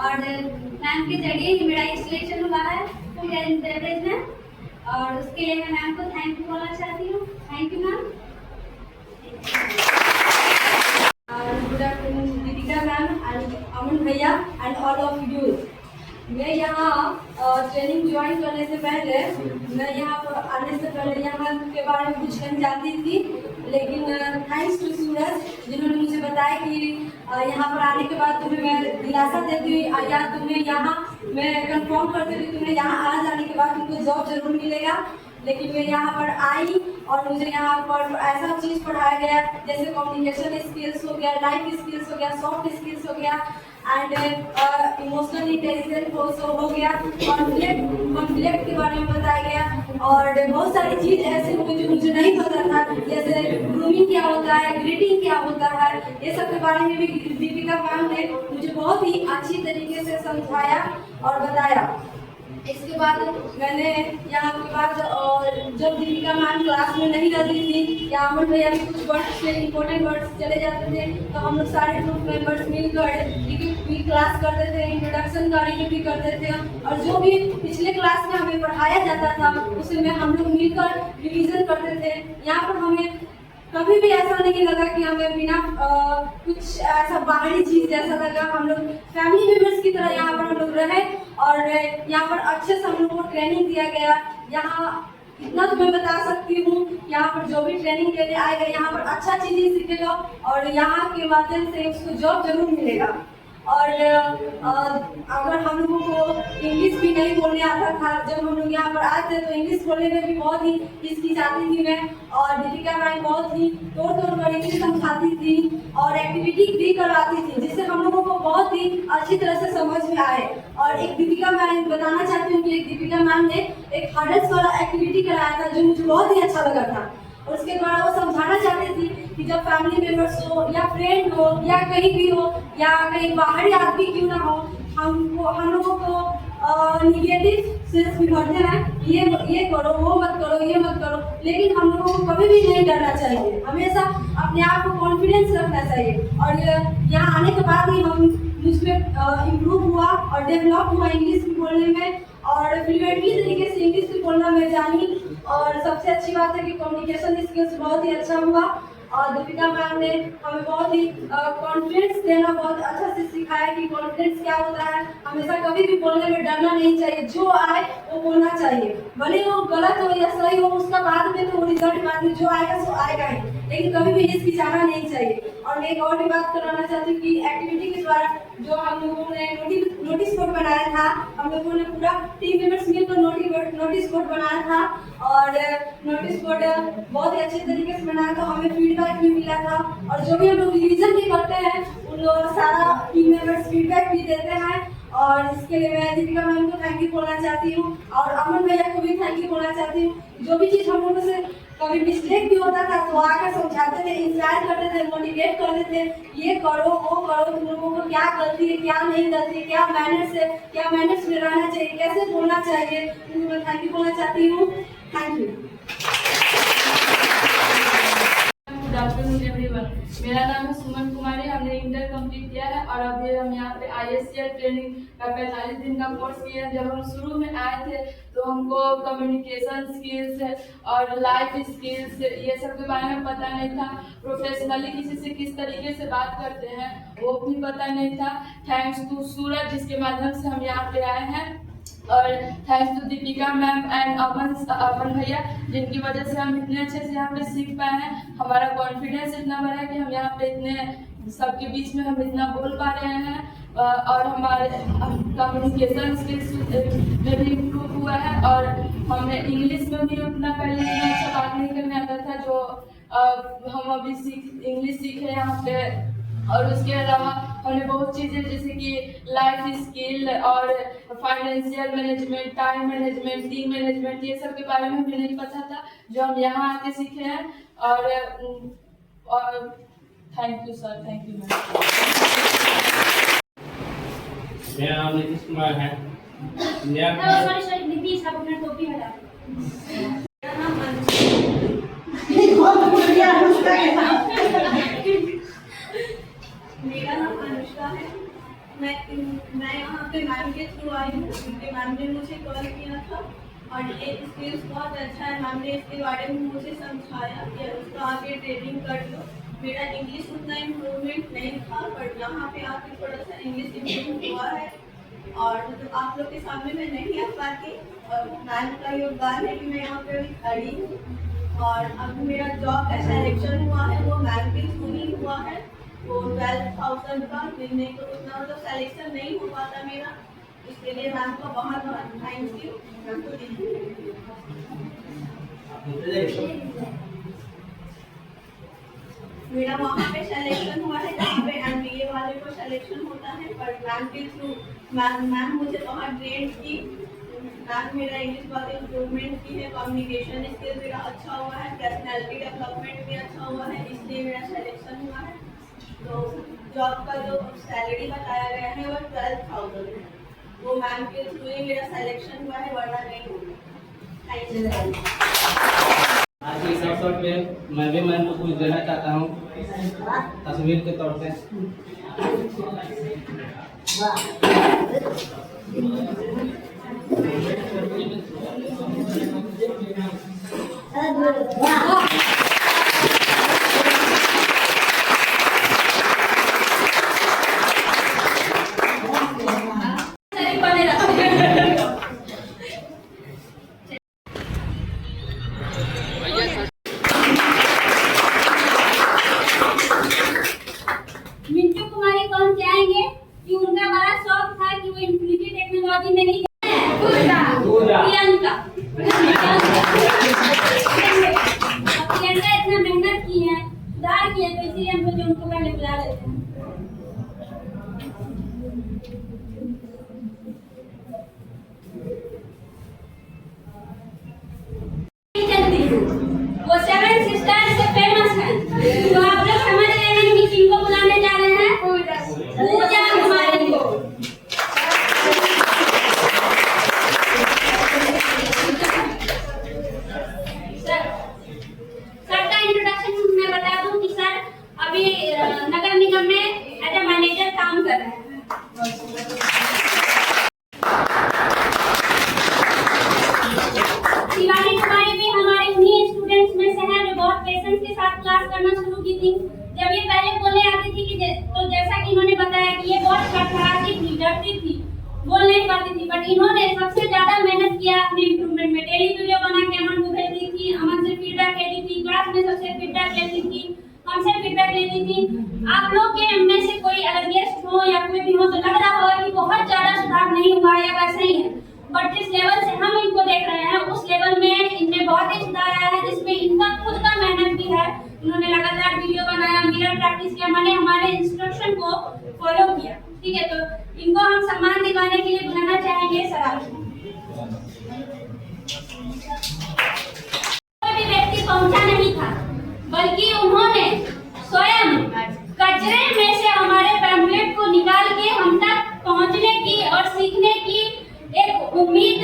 और मैम के जरिए ही मेरा सिलेक्शन हुआ है फूड एंड बेवरेज में और उसके लिए मैं मैम को थैंक यू बोलना चाहती हूँ। Thank you ma'am.
Good afternoon Deepika ma'am and Aman भैया एंड ऑल ऑफ यू। मैं यहाँ ट्रेनिंग ज्वाइन करने से पहले मैं यहाँ पर आने से पहले यहाँ के बारे में कुछ नहीं जानती थी लेकिन थैंक्स टू सूरज जिन्होंने मुझे बताया कि यहाँ पर आने के बाद तुम्हें मैं दिलासा देती हुई या तुम्हें यहाँ मैं कंफर्म करती हुई तुम्हें यहाँ आ जाने के बाद तुमको जॉब जरूर मिलेगा। लेकिन मैं यहाँ पर आई और मुझे यहाँ पर ऐसा चीज़ पढ़ाया गया जैसे कम्युनिकेशन स्किल्स हो गया, लाइफ स्किल्स हो गया, सॉफ्ट स्किल्स हो गया एंड इमोशनल इंटेलिजेंस हो गया, कॉन्फ्लिक्ट के बारे में बताया गया और बहुत सारी चीज ऐसे हुई जो मुझे नहीं पता था, जैसे ग्रूमिंग क्या होता है, ग्रीटिंग क्या होता है, ये सब के बारे में भी दीपिका मैम ने मुझे बहुत ही अच्छी तरीके से समझाया और बताया। इसके बाद मैंने यहाँ के बाद और जब दीपिका मैम क्लास में नहीं रहती थी या अमन भैया भी कुछ वर्ड्स से इम्पोर्टेंट वर्ड्स चले जाते थे तो हम लोग सारे ग्रुप मेंबर्स मिलकर क्लास करते थे, इंट्रोडक्शन का रिव्यू भी करते थे और जो भी पिछले क्लास में हमें पढ़ाया जाता था उसमें हम लोग मिलकर रिवीजन करते थे। यहाँ पर हमें कभी भी ऐसा नहीं लगा कि हमें बिना कुछ ऐसा बाहरी चीज जैसा लगा। हम लोग फैमिली मेंबर्स की तरह यहाँ पर हम लोग रहे और यहाँ पर अच्छे से हम लोग को ट्रेनिंग दिया गया। यहाँ इतना तो मैं बता सकती हूँ, यहाँ पर जो भी ट्रेनिंग लेने आएगा यहाँ पर अच्छा चीजें सीखेगा और यहाँ के माध्यम से उसको जॉब जरूर मिलेगा। और अगर हम लोगों को इंग्लिश भी नहीं बोलने आता था, जब हम लोग यहाँ पर आए थे तो इंग्लिश बोलने में भी बहुत ही हिचकिचाती थी मैं, और दीपिका मैम बहुत ही तोड़ कर इंग्लिश समझाती थी और एक्टिविटी भी करवाती थी जिससे हम लोगों को बहुत ही अच्छी तरह से समझ में आए। और एक दीपिका मैम बताना चाहती हूँ कि एक दीपिका मैम ने एक हर्डल्स वाला एक्टिविटी कराया था जो मुझे बहुत ही अच्छा लगा था और उसके द्वारा वो समझाना चाहती थी कि जब फैमिली मेंबर्स हो या फ्रेंड हो या कहीं भी हो या कहीं बाहरी आदमी क्यों ना हो, हम लोगों को निगेटिव सेंस भी भरते हैं, ये करो, वो मत करो, ये मत करो, लेकिन हम लोगों को कभी भी नहीं डरना चाहिए, हमेशा अपने आप को कॉन्फिडेंस रखना चाहिए। और यहाँ आने के बाद ही हम मुझमें इम्प्रूव हुआ और डेवलप हुआ इंग्लिश बोलने में और फ्लुएंटली तरीके से इंग्लिश भी बोलना मैं जानी। और सबसे अच्छी बात है कि कम्युनिकेशन स्किल्स बहुत ही अच्छा हुआ और दीपिका मैम ने हमें बहुत ही कॉन्फिडेंस देना बहुत अच्छा से सिखाया कि कॉन्फिडेंस क्या होता है। हमेशा कभी भी बोलने में डरना नहीं चाहिए, जो आए वो बोलना चाहिए, भले वो गलत हो या सही हो उसका बाद में तो रिजल्ट बाद में जो आएगा सो आएगा ही, लेकिन कभी भी हिचकिचाना नहीं चाहिए। और मैं एक और भी बात करवाना चाहती हूँ कि एक्टिविटी के द्वारा जो हम लोगों ने नोटिस बोर्ड बनाया था, हम लोगों ने पूरा टीम मेंबर्स मिलकर नोटिस बोर्ड बनाया था और नोटिस बोर्ड बहुत ही अच्छे तरीके से बनाया था, हमें फीडबैक भी मिला था और जो भी हम लोग रिविजन भी करते हैं उन लोग सारा टीम मेंबर्स फीडबैक भी देते हैं और इसके लिए मैं दीपिका मैम को थैंक यू बोलना चाहती हूँ और अमन भैया को भी थैंक यू बोलना चाहती हूँ। जो भी चीज़ हम लोगों से कभी मिस्टेक भी होता था तो आकर समझाते थे, इंस्पायर करते थे, मोटिवेट करते थे, ये करो वो करो, तुम लोगों को क्या गलती है क्या नहीं गलती है, क्या मैनर्स में रहना चाहिए, कैसे बोलना चाहिए, उनको मैं थैंक यू बोलना चाहती हूँ। Thank you. Good afternoon everyone, मेरा नाम है सुमन कुमारी, हमने इंटर कंप्लीट किया है और अभी हम यहाँ पे ISCL ट्रेनिंग का 45 दिन का कोर्स किया है। जब हम शुरू में आए थे तो हमको कम्युनिकेशन स्किल्स और लाइफ स्किल्स ये सब के बारे में पता नहीं था, प्रोफेशनली किसी से किस तरीके से बात करते हैं वो भी पता नहीं था। थैंक्स टू सूरज जिसके माध्यम से हम यहाँ पे आए हैं और thanks to Deepika ma'am and Aman भैया जिनकी वजह से हम इतने अच्छे से यहाँ पे सीख पाए हैं। हमारा कॉन्फिडेंस इतना बढ़ा है कि हम यहाँ पे इतने सबके बीच में हम इतना बोल पा रहे हैं और हमारे कम्युनिकेशन स्किल्स में भी इम्प्रूव हुआ है और हमें इंग्लिश में भी उतना पहले इतना अच्छा बात नहीं करने आता था जो हम अभी इंग्लिश सीखे यहाँ पे। और उसके अलावा हमने बहुत चीज़ें जैसे कि लाइफ स्किल और financial management, time management, team management ये सब के बारे में भी नहीं पता था जो हम यहाँ आके सीखे हैं। और thank you sir, thank you ma'am.
मेरा नाम नीतीश कुमार है।
सॉरी नीतीश, आप अपना टोपी हटा।
मेरा नाम अनुष्का है। मैं यहाँ पे मैम के थ्रू आई हूँ क्योंकि मैम ने मुझे कॉल किया था और ये स्किल्स बहुत अच्छा है। मैम ने इसके बारे में मुझे समझाया कि उसका आगे ट्रेनिंग कर लो। मेरा इंग्लिश उतना इम्प्रूवमेंट नहीं था बट यहाँ पे आके थोड़ा सा इंग्लिश इम्प्रूव हुआ है और मतलब आप लोग के सामने मैं नहीं आ पाती और मैम का योगदान है कि मैं यहाँ पे अभी खड़ी हूँ। और अब मेरा जॉब का सिलेक्शन हुआ है वो मैम के थ्रू ही हुआ है, वो 12,000 का मिलने को उतना मतलब सिलेक्शन नहीं हो पाता मेरा, इसके लिए मैम को बहुत बहुत थैंक यू। मेरा वहाँ पे सिलेक्शन हुआ है जहाँ पे MBA वाले को सिलेक्शन होता है पर मैम के थ्रू मैम मुझे बहुत ट्रेन की मैम मेरा इंग्लिश बहुत इम्प्रूवमेंट की है, कम्युनिकेशन स्किल मेरा अच्छा हुआ है, पर्सनैलिटी डेवलपमेंट भी अच्छा हुआ है, इसलिए मेरा सिलेक्शन हुआ है। तो जॉब का जो सैलरी बताया गया है वो 12,000 है, वो मैम के थ्रू ही मेरा सिलेक्शन हुआ है, वरना नहीं होगा। Thank you.
आज के इस अवसर पे मैं भी मैम को कुछ देना चाहता हूँ तस्वीर के तौर पे।
मिंटू कुमारी कौन चाहेंगे कि उनका बड़ा शौक था कि वो इन्फिनिटी टेक्नोलॉजी में नहीं प्रियंका इतना मेहनत की है, सुधार किया, तो इसीलिए हम सोचे उनको पहले बुला लेते हैं। वो 7 सिस्टर्स से फेमस है, तो आप लोग समझ रहे हैं कि किनको बुलाने जा रहे हैं? पूजा कुमारी को। सर का इंट्रोडक्शन मैं बता दूं कि सर अभी नगर निगम में एज ए मैनेजर काम कर रहे हैं। शिवानी कुमारी भी हमारे उन्हीं स्टूडेंट्स में से हैं जो बहुत पेशेंस के साथ क्लास करना शुरू की थी। जब ये पहले बोलने आती थी कि तो जैसा कि इन्होंने बताया कि ये बहुत शर्माती थी, डरती थी, बोल नहीं पाती थी, बट इन्होंने सबसे ज्यादा मेहनत किया अपने इम्प्रूवमेंट में। डेली वीडियो बना के अमन को भेजती थी, अमन से फीडबैक लेती थी, क्लास में सबसे फीडबैक लेती थी, हमसे फीडबैक लेती थी। आप लोग के में से कोई अगर गेस्ट हो या कोई भी हो तो लग रहा होगा कि बहुत ज्यादा सुधार नहीं हुआ या वैसे ही है, बट जिस लेवल से हम इनको देख रहे हैं उस लेवल में इनमें बहुत ही सुधार आया है, जिसमें इनका खुद का मेहनत भी है। उन्होंने लगातार वीडियो बनाया, मिरर प्रैक्टिस किया, मैंने हमारे इंस्ट्रक्शन को फॉलो किया। ठीक है, तो इनको हम सम्मान दिलाने के लिए बुलाना चाहेंगे सर आपको। कोई भी व्यक्ति पहुंचा नहीं था, बल्कि उन्होंने स्वयं कचरे में से हमारे पैम्फलेट को निकाल के हम तक पहुंचने की और सीखने की एक उम्मीद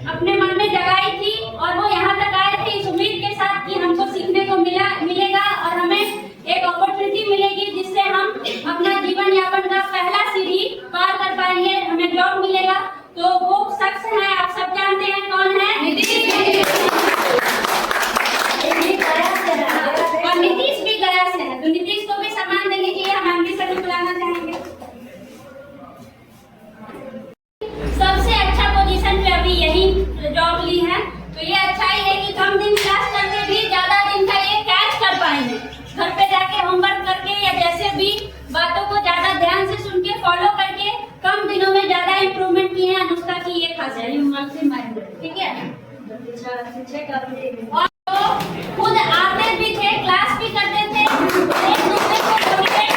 अपने मन में जगाई थी, और वो यहाँ तक आए थे इस उम्मीद के साथ कि हमको सीखने को मिलेगा और हमें एक अपॉर्चुनिटी मिलेगी जिससे हम अपना जीवन यापन का पहला सीढ़ी पार कर पाएंगे, हमें जॉब मिलेगा। तो वो शख्स है, आप सब जानते हैं कौन है? और नीतीश भी गया से है, तो नीतीश को भी सम्मान देने के लिए हम एमडी सर को बुलाना चाहेंगे। सबसे अच्छा पोजीशन पे अभी यही जॉब ली है, तो ये अच्छाई है कि कम दिन क्लास करके भी ज्यादा दिन का ये कैच कर पाएंगे। घर पे जाके होमवर्क करके या जैसे भी बातों को ज्यादा ध्यान से सुन के फॉलो करके कम दिनों में ज्यादा इम्प्रूवमेंट किए हैं। अनुष्का की ये खासियत है, ठीक है। और तो खुद आते भी थे, क्लास भी करते थे, एक दूसरे को मोटिवेट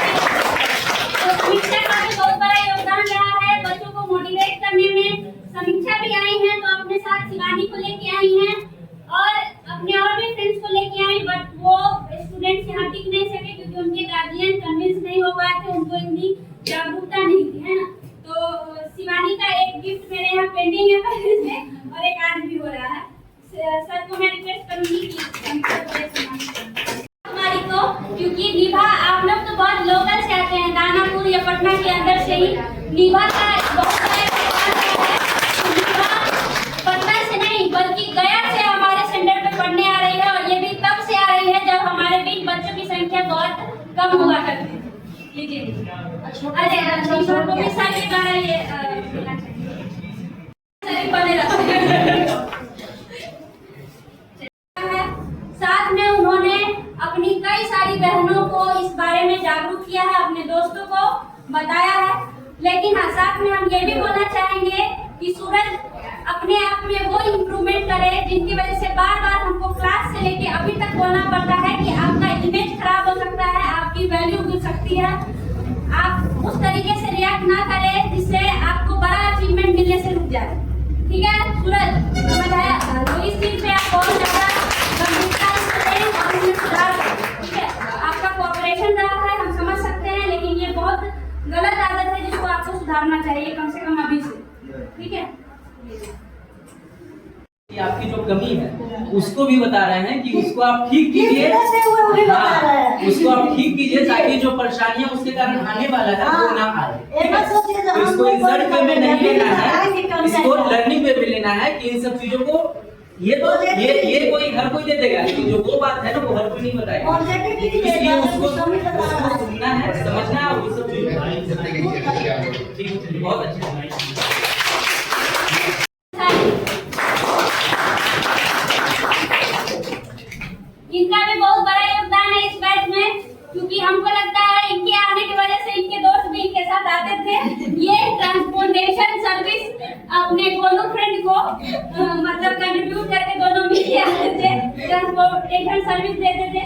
तो समीक्षा का भी बहुत बड़ा योगदान रहा है बच्चों को मोटिवेट करने में। समीक्षा भी आई हैं तो अपने साथ शिवानी को लेके आई हैं और अपने और भी फ्रेंड्स को लेके आई, बट वो स्टूडेंट्स यहाँ टिक नहीं सके क्योंकि उनके गार्जियन कन्विंस नहीं हो पाए थे, उनको इतनी जागरूकता नहीं थी, है ना। तो शिवानी का एक गिफ्ट मेरे यहाँ पेंडिंग है पहले से, और एक आज भी हो रहा है। सर को मैं रिक्वेस्ट करूंगी कि कुमारी को, क्योंकि नीभा आप लोग तो बहुत लोकल से आते हैं, दानापुर या पटना के अंदर से ही नीभा का बहुत पटना से नहीं बल्कि गया से हमारे सेंटर पे पढ़ने आ रही है, और ये भी तब से आ रही है जब हमारे बीच बच्चों की संख्या बहुत कम हुआ करती थी। लीजिए, अरे अशोक को भी साथ में गाना ये साथ में उन्होंने अपनी कई सारी बहनों को इस बारे में जागरूक किया है, अपने दोस्तों को बताया है। लेकिन हाँ, साथ में हम ये भी बोलना चाहेंगे कि सूरज अपने आप में वो इम्प्रूवमेंट करे जिनकी वजह से बार बार हमको क्लास से लेके अभी तक बोलना पड़ता है कि आपका इमेज खराब हो सकता है, आपकी वैल्यू गिर सकती है। आप उस तरीके से रिएक्ट ना करें जिससे आपको बड़ा अचीवमेंट मिलने से रुक जाए। ठीक है सूरज, समझ आया? तो इस चीज पे आप बहुत ज्यादा गंभीरता से लें और इसमें सुधार करें, ठीक है? आपका कोऑपरेशन रहा है, हम समझ सकते हैं, लेकिन ये बहुत गलत आदत है जिसको आपको सुधारना चाहिए कम से कम अभी से, ठीक है?
कि आपकी जो कमी है उसको भी बता रहे हैं कि उसको आप ठीक कीजिए। हाँ, उसको आप ठीक कीजिए ताकि जो परेशानियां उसके कारण आने वाला है वो ना आए। तो इसको इंसल्ट वे में नहीं लेना है, इसको लर्निंग वे में लेना है कि इन सब चीजों को ये कोई हर कोई दे देगा, लेकिन जो वो बात है ना वो हर कोई नहीं बताएगा। इसलिए उसको सुनना है, समझना है, वो सब चीजें बहुत अच्छा है।
इनका भी बहुत बड़ा योगदान है इस बैच में, क्योंकि हमको लगता है इनके आने की वजह से इनके दोस्त भी इनके साथ आते थे। ये ट्रांसपोर्टेशन सर्विस अपने गोलू फ्रेंड को मतलब कंट्रीब्यूट करके दोनों मिलके आते थे, ट्रांसपोर्टेशन सर्विस देते थे।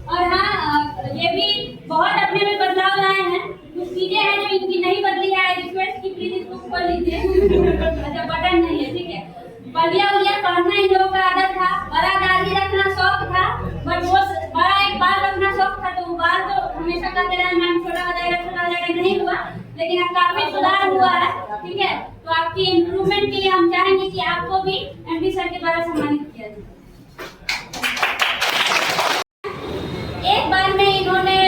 और हाँ, ये भी बहुत अपने में बदलाव लाए हैं। कुछ चीजें हैं जो इनकी नहीं बदली है, रिक्वेस्ट की प्लीज इसको खोल लीजिए। अच्छा बटन नहीं है, ठीक है? बलिया पहनना इन लोगों का आदत था, बड़ा दाढ़ी रखना शौक था, बट वो बड़ा एक बाल रखना शौक था, तो वो बाल तो हमेशा कहते रहे मैम छोटा हो जाएगा, नहीं हुआ, लेकिन अब काफी सुधार हुआ है, ठीक है? तो आपकी इम्प्रूवमेंट के लिए हम चाहेंगे कि आपको भी एमडी सर के द्वारा सम्मानित किया जाए। एक बार में इन्होंने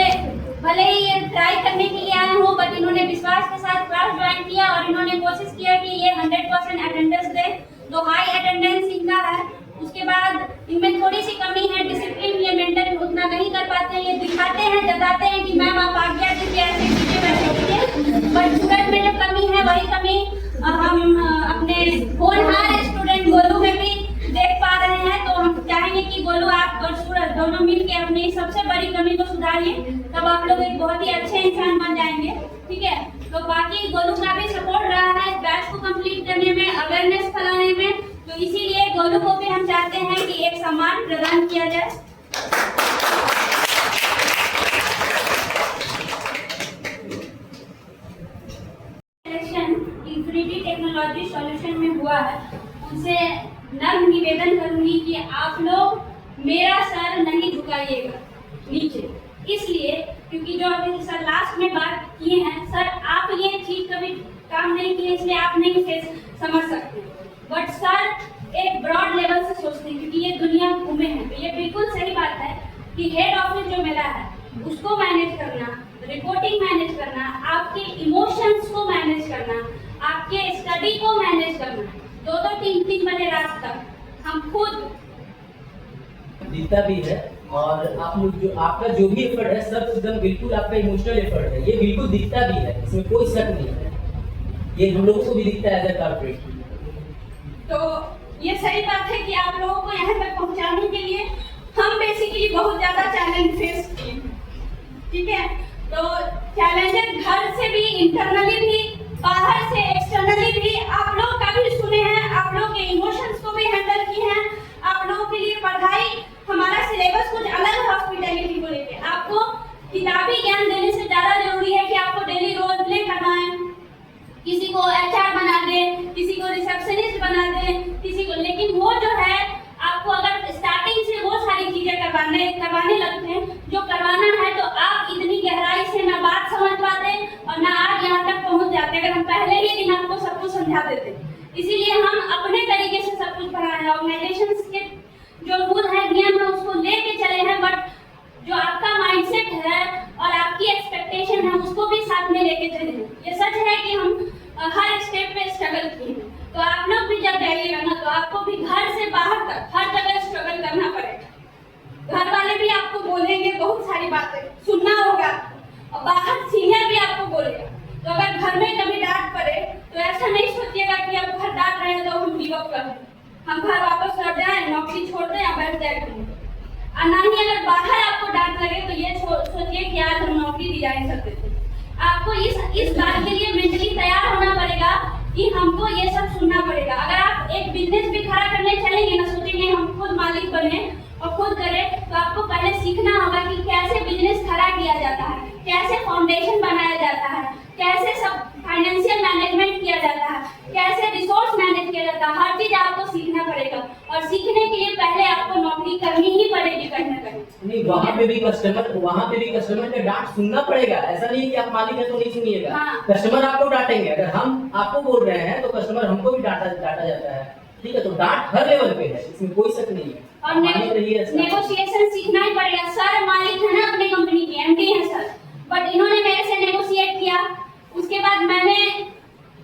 भले ही ये ट्राई करने के लिए आए हो, बट इन्होंने विश्वास के साथ क्लास ज्वाइन किया और इन्होंने कोशिश किया कि ये 100% अटेंडेंस दे। तो हाई अटेंडेंस इनका है। उसके बाद इनमें थोड़ी सी कमी है, डिसिप्लिन ये मेंटेन उतना नहीं कर पाते हैं। ये दिखाते हैं, जताते हैं कि मैम आप आज्ञा दीजिए, ऐसे कीजिए, वैसे कीजिए, बट सूरज में जो कमी है वही कमी हम अपने होनहार स्टूडेंट गोलू में भी देख पा रहे हैं। तो हम चाहेंगे कि गोलू आप और सूरज दोनों मिलके अपनी सबसे बड़ी कमी को सुधारिए, तब आप लोग एक बहुत ही अच्छे इंसान बन जाएंगे, ठीक है? तो बाकी गोलू का भी सपोर्ट रहा है बैच को कंप्लीट करने में, अवेयरनेस फैलाने में, तो इसीलिए गोलू को भी हम चाहते हैं कि एक सम्मान प्रदान किया जाए। सिलेक्शन इंफिनिटी टेक्नोलॉजी सॉल्यूशन में हुआ है, उनसे नम्र निवेदन करूंगी कि आप लोग मेरा सर नहीं झुकाइएगा नीचे, इसलिए क्योंकि जो अभी सर लास्ट में बात किए हैं, सर आप ये चीज कभी काम नहीं किए इसलिए आप नहीं समझ सकते, बट सर एक ब्रॉड लेवल से सोचते हैं क्योंकि ये दुनिया घूमे हैं। तो ये बिल्कुल सही बात है कि हेड ऑफिस जो मेरा है उसको मैनेज करना, रिपोर्टिंग मैनेज करना, आपके इमोशंस को मैनेज करना, आपके स्टडी को मैनेज करना, 2-2, 3-3 बजे रात तक हम खुद
दिखता भी है। और आप लोग जो आपका जो भी एफर्ट है सब एकदम बिल्कुल आपका इमोशनल एफर्ट है, ये बिल्कुल दिखता भी है, इसमें कोई शक नहीं है, ये हम लोगों को भी दिखता है एज अ कॉर्पोरेट।
तो ये सही बात है कि आप लोगों को यहाँ तक पहुँचाने के लिए हम बेसिकली बहुत ज्यादा चैलेंज फेस किए, ठीक है? तो चैलेंजेस घर से भी, इंटरनली भी, बाहर से एक्सटर्नली भी आप लोग काफी सुने हैं, आप लोग के इमोशंस को भी हैंडल किए हैं। आप लोगों के लिए पढ़ाई, हमारा सिलेबस कुछ अलग है हॉस्पिटैलिटी को लेके। आपको किताबी ज्ञान देने से ज्यादा जरूरी है कि आपको डेली रोल प्ले करना है, किसी को एचआर बना दे, किसी को रिसेप्शनिस्ट बना दे, किसी को, लेकिन वो जो है आपको अगर स्टार्टिंग से वो सारी चीजें करवाने लगते हैं जो करवाना है, तो आप इतनी गहराई से ना बात समझ पाते और ना आज यहाँ तक पहुँच जाते अगर हम पहले ही दिन आपको सब कुछ समझा देते। इसीलिए हम अपने तरीके से सब कुछ पढ़ा है, ऑर्गेनाइजेशन के जो रूल है, नियम है, उसको लेके चले हैं, बट जो आपका माइंडसेट है और आपकी एक्सपेक्टेशन है उसको भी साथ में लेके चले हैं। ये सच है कि हम हर स्टेप पे स्ट्रगल किए हैं, तो आप लोग भी जब जाइएगा ना तो आपको भी घर से बाहर तक हर जगह स्ट्रगल करना पड़ेगा। घर वाले भी आपको बोलेंगे, बहुत सारी बातें सुनना होगा, और बाहर सीनियर भी आपको बोलेगा। तो अगर घर में कभी डांट पड़े तो ऐसा नहीं सोचिएगा कि अब घर डांट रहे हैं तो हम गिव अप कर दें, हम घर वापस लौट जाए, नौकरी छोड़ दें या बैठ जाए कहीं। और ना ही अगर बाहर आपको डांट लगे तो ये सोचिए कि आज हम नौकरी रिजाइन कर देते। आपको इस बात के लिए मेंटली तैयार होना पड़ेगा कि हमको ये सब सुनना पड़ेगा। अगर आप एक बिजनेस भी खड़ा करने चलेंगे ना, सोचेंगे हम खुद मालिक बने और खुद करें, तो आपको पहले सीखना होगा कि कैसे बिजनेस खड़ा किया जाता है, कैसे फाउंडेशन बनाया जाता है, कैसे सब फाइनेंशियल मैनेजमेंट किया जाता है, कैसे रिसोर्स मैनेज किया जाता है। सकता, हर चीज आपको सीखना पड़ेगा और सीखने के लिए पहले आपको नौकरी करनी ही पड़ेगी कहीं ना कहीं।
नहीं, वहाँ पे भी कस्टमर का डांट सुनना पड़ेगा। ऐसा नहीं कि आप मालिक है तो नहीं सुनिएगा।
हाँ।
कस्टमर आपको डांटेंगे, अगर हम आपको बोल रहे हैं तो कस्टमर हमको भी डांटा जाता है। ठीक है, तो डांट हर लेवल पे है, इसमें कोई शक नहीं है।
और नेगोशिएशन सीखना ही पड़ेगा। सर मालिक है ना अपनी कंपनी के, एमडी है सर, बट इन्होंने मेरे से नेगोशिएट किया। उसके बाद मैंने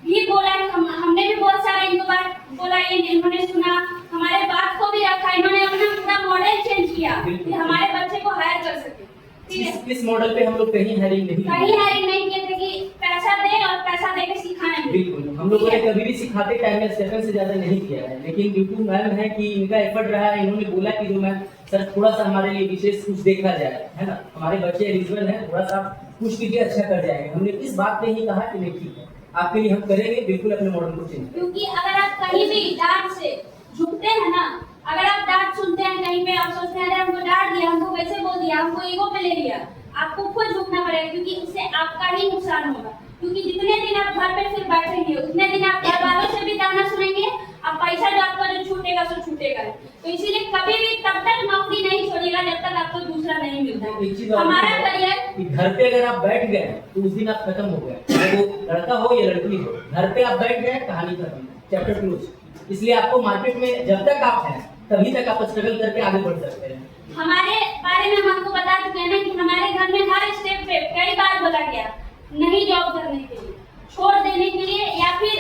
भी बोला, हमने भी बहुत सारा इनको बात बोला, ये इन्होंने सुना, हमारे बात को भी रखा। इन्होंने अपना पूरा मॉडल चेंज किया कि हमारे बच्चे को हायर कर सके। ठीक है,
इस मॉडल पे हम लोग कहीं हायरिंग नहीं
किए थे कि पैसा दे और पैसा दे के सिखाना है।
बिल्कुल, हम लोगों ने कभी भी सिखाते टाइम में 7 से ज्यादा नहीं किया है, लेकिन ड्यू टू मैम है कि इनका एफर्ट रहा है। इन्होंने बोला कि जो मैम सर थोड़ा सा हमारे लिए विशेष कुछ देखा जाए, है ना, हमारे बच्चे एलिजिबल हैं, थोड़ा सा कुछ कीजिए, अच्छा कर जाएंगे। हमने इस बात पे ही कहा कि नहीं ठीक है, आपके लिए हम करेंगे, बिल्कुल अपने मॉडल को चेंज।
क्योंकि अगर आप कहीं भी डांट से झुकते हैं ना, अगर आप डांट सुनते हैं कहीं पे, आप सोचते हैं हमको डांट दिया, हमको वैसे बोल दिया, हमको ईगो पे ले लिया, आपको खुद झुकना पड़ेगा, क्योंकि उससे आपका ही नुकसान होगा। क्योंकि जितने दिन आप घर पे फिर बैठेंगे उतने दिन आप घर वालों से भी ताना सुनेंगे, अब पैसा जो आपका जो छूटेगा सो छूटेगा। तो इसीलिए कभी भी तब तक नौकरी नहीं छोड़िएगा जब तक आपको दूसरा नहीं मिलता। हमारा करियर
घर पे अगर आप बैठ गए तो उस दिन आप खत्म हो गए, चाहे वो लड़का हो या लड़की हो, घर पे आप बैठ गए, कहानी खत्म, चैप्टर क्लोज। इसलिए आपको मार्केट में जब तक आप हैं तभी तक आप स्ट्रगल करके आगे बढ़ सकते हैं।
हमारे बारे में हम आपको बता चुके हैं ना कि हमारे घर में हर स्टेप पे कई बार बोला गया नहीं जॉब करने के लिए, छोड़ देने के लिए, या फिर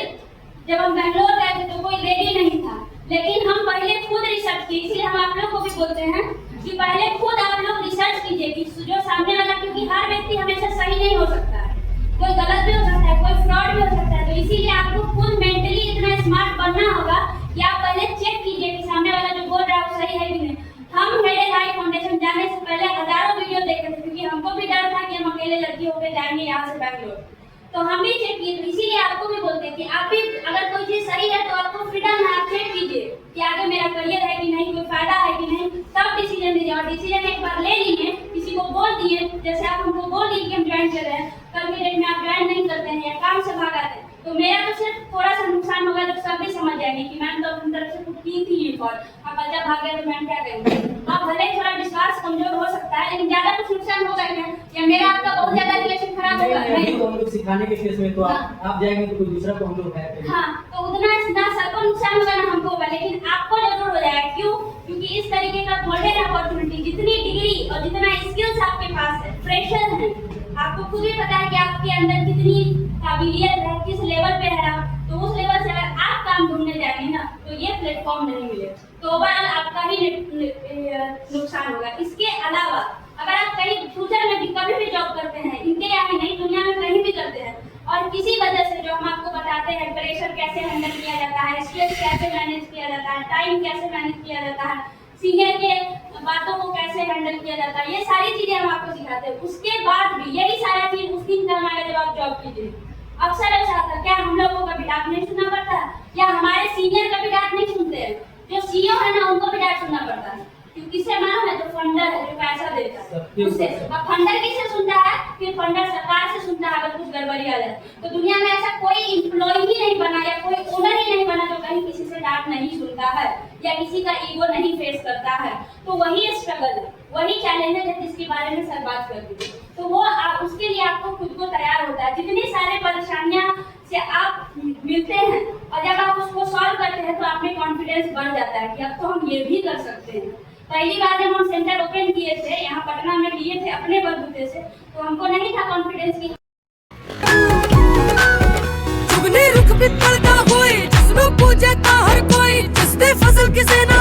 जब हम बेंगलोर गए थे तो कोई रेडी नहीं था, लेकिन हम पहले खुद रिसर्च किए। इसलिए हम आप लोग को भी बोलते हैं कि पहले खुद आप लोग रिसर्च कीजिए कि जो सामने वाला, क्योंकि हर व्यक्ति हमेशा सही नहीं हो सकता है, कोई गलत भी हो सकता है, कोई फ्रॉड भी हो सकता है। तो इसीलिए आपको खुद मेंटली इतना स्मार्ट बनना होगा कि आप पहले चेक कीजिए कि सामने वाला जो बोल रहा है वो सही है कि नहीं। हम मेरे लाइफ फाउंडेशन जाने से पहले हजारों वीडियो देखे थे, क्योंकि हमको भी डर था कि हम अकेले लड़की होकर जाएंगे यहाँ से बेंगलोर, तो हम भी चेक किए। इसीलिए आपको भी बोलते हैं कि आप भी अगर कोई चीज सही है तो आपको फ्रीडम है, आप चेक कीजिए कि आगे मेरा करियर है कि नहीं, कोई फायदा है कि नहीं, तब डिसीजन दीजिए। और डिसीजन एक बार ले लिए, किसी को बोल दिए, जैसे आप हमको बोल दिए कि हम ज्वाइन कर रहे हैं, कल के डेट में आप ज्वाइन नहीं करते हैं या काम से भाग आते हैं, तो मेरा तो सिर्फ थोड़ा सा नुकसान होगा, जब सब भी समझ जाएंगे कि मैम तो अपनी तरफ से कुछ की थी ये कॉल, अब बच्चा भाग गया तो मैम क्या करेंगे। आप भले थोड़ा विश्वास कमजोर हो सकता है, लेकिन ज्यादा कुछ नुकसान होगा क्या, या मेरा आपका बहुत ज्यादा रिलेशन खराब होगा नहीं।
तो हम लोग सिखाने के केस में तो आप जाएंगे तो कोई दूसरा को हम लोग है।
हाँ, तो उतना ना सर को नुकसान होगा ना हमको होगा, लेकिन आपको जरूर हो जाएगा। क्यों? क्योंकि इस तरीके का गोल्डन अपॉर्चुनिटी, जितनी डिग्री और जितना स्किल्स आपके पास है, फ्रेशर है, आपको खुद भी पता है कि आपके अंदर कितनी काबिलियत है, किस लेवल पे है आप, तो उस लेवल से अगर आप काम ढूंढने जाएंगे ना तो ये प्लेटफॉर्म नहीं मिलेगा, तो ओवरऑल आपका ही नुकसान होगा। इसके अलावा अगर आप कहीं फ्यूचर में भी कभी भी जॉब करते हैं, इनके यहाँ ही नहीं दुनिया में कहीं भी करते हैं, और किसी वजह से जो हम आपको बताते हैं प्रेशर कैसे हैंडल किया जाता है, स्ट्रेस कैसे मैनेज किया जाता है, टाइम कैसे मैनेज किया जाता है, सीनियर के बातों को कैसे हैंडल किया जाता है, ये सारी चीजें हम आपको सिखाते हैं। उसके बाद भी यही सारा चीज उस दिन करना है जब आप जॉब कीजिए। अक्सर ऐसा होता है, क्या हम लोगों को कभी डांट नहीं सुनना पड़ता, या हमारे सीनियर कभी डांट नहीं सुनते हैं, जो सीईओ है ना उनको भी डांट सुनना पड़ता है। किससे मालूम है? जो फंडर है, जो पैसा देता है उससे। अब फंडर किससे सुनता है? फिर फंडर सरकार से सुनता है अगर कुछ गड़बड़ी आ जाए। तो दुनिया में ऐसा कोई एम्प्लॉय ही नहीं बना या कोई ओनर ही नहीं बना जो कहीं किसी से डांट नहीं सुनता है या किसी का ईगो नहीं फेस करता है। तो वही स्ट्रगल है, वही चैलेंज है जिसके बारे में सर बात करती है। तो वो उसके लिए आपको खुद को तैयार होता है। जितनी सारे परेशानियां से आप मिलते हैं और जब आप उसको सॉल्व करते हैं तो आप में कॉन्फिडेंस बढ़ जाता है कि अब तो हम ये भी कर सकते हैं। पहली बार जब हम सेंटर ओपन किए थे यहाँ पटना में, लिए थे अपने बलबूते से, तो हमको नहीं था कॉन्फिडेंस की।
रुख पित्तल का होए जिसमें पूजे हर कोई, जिसने फसल किसे ना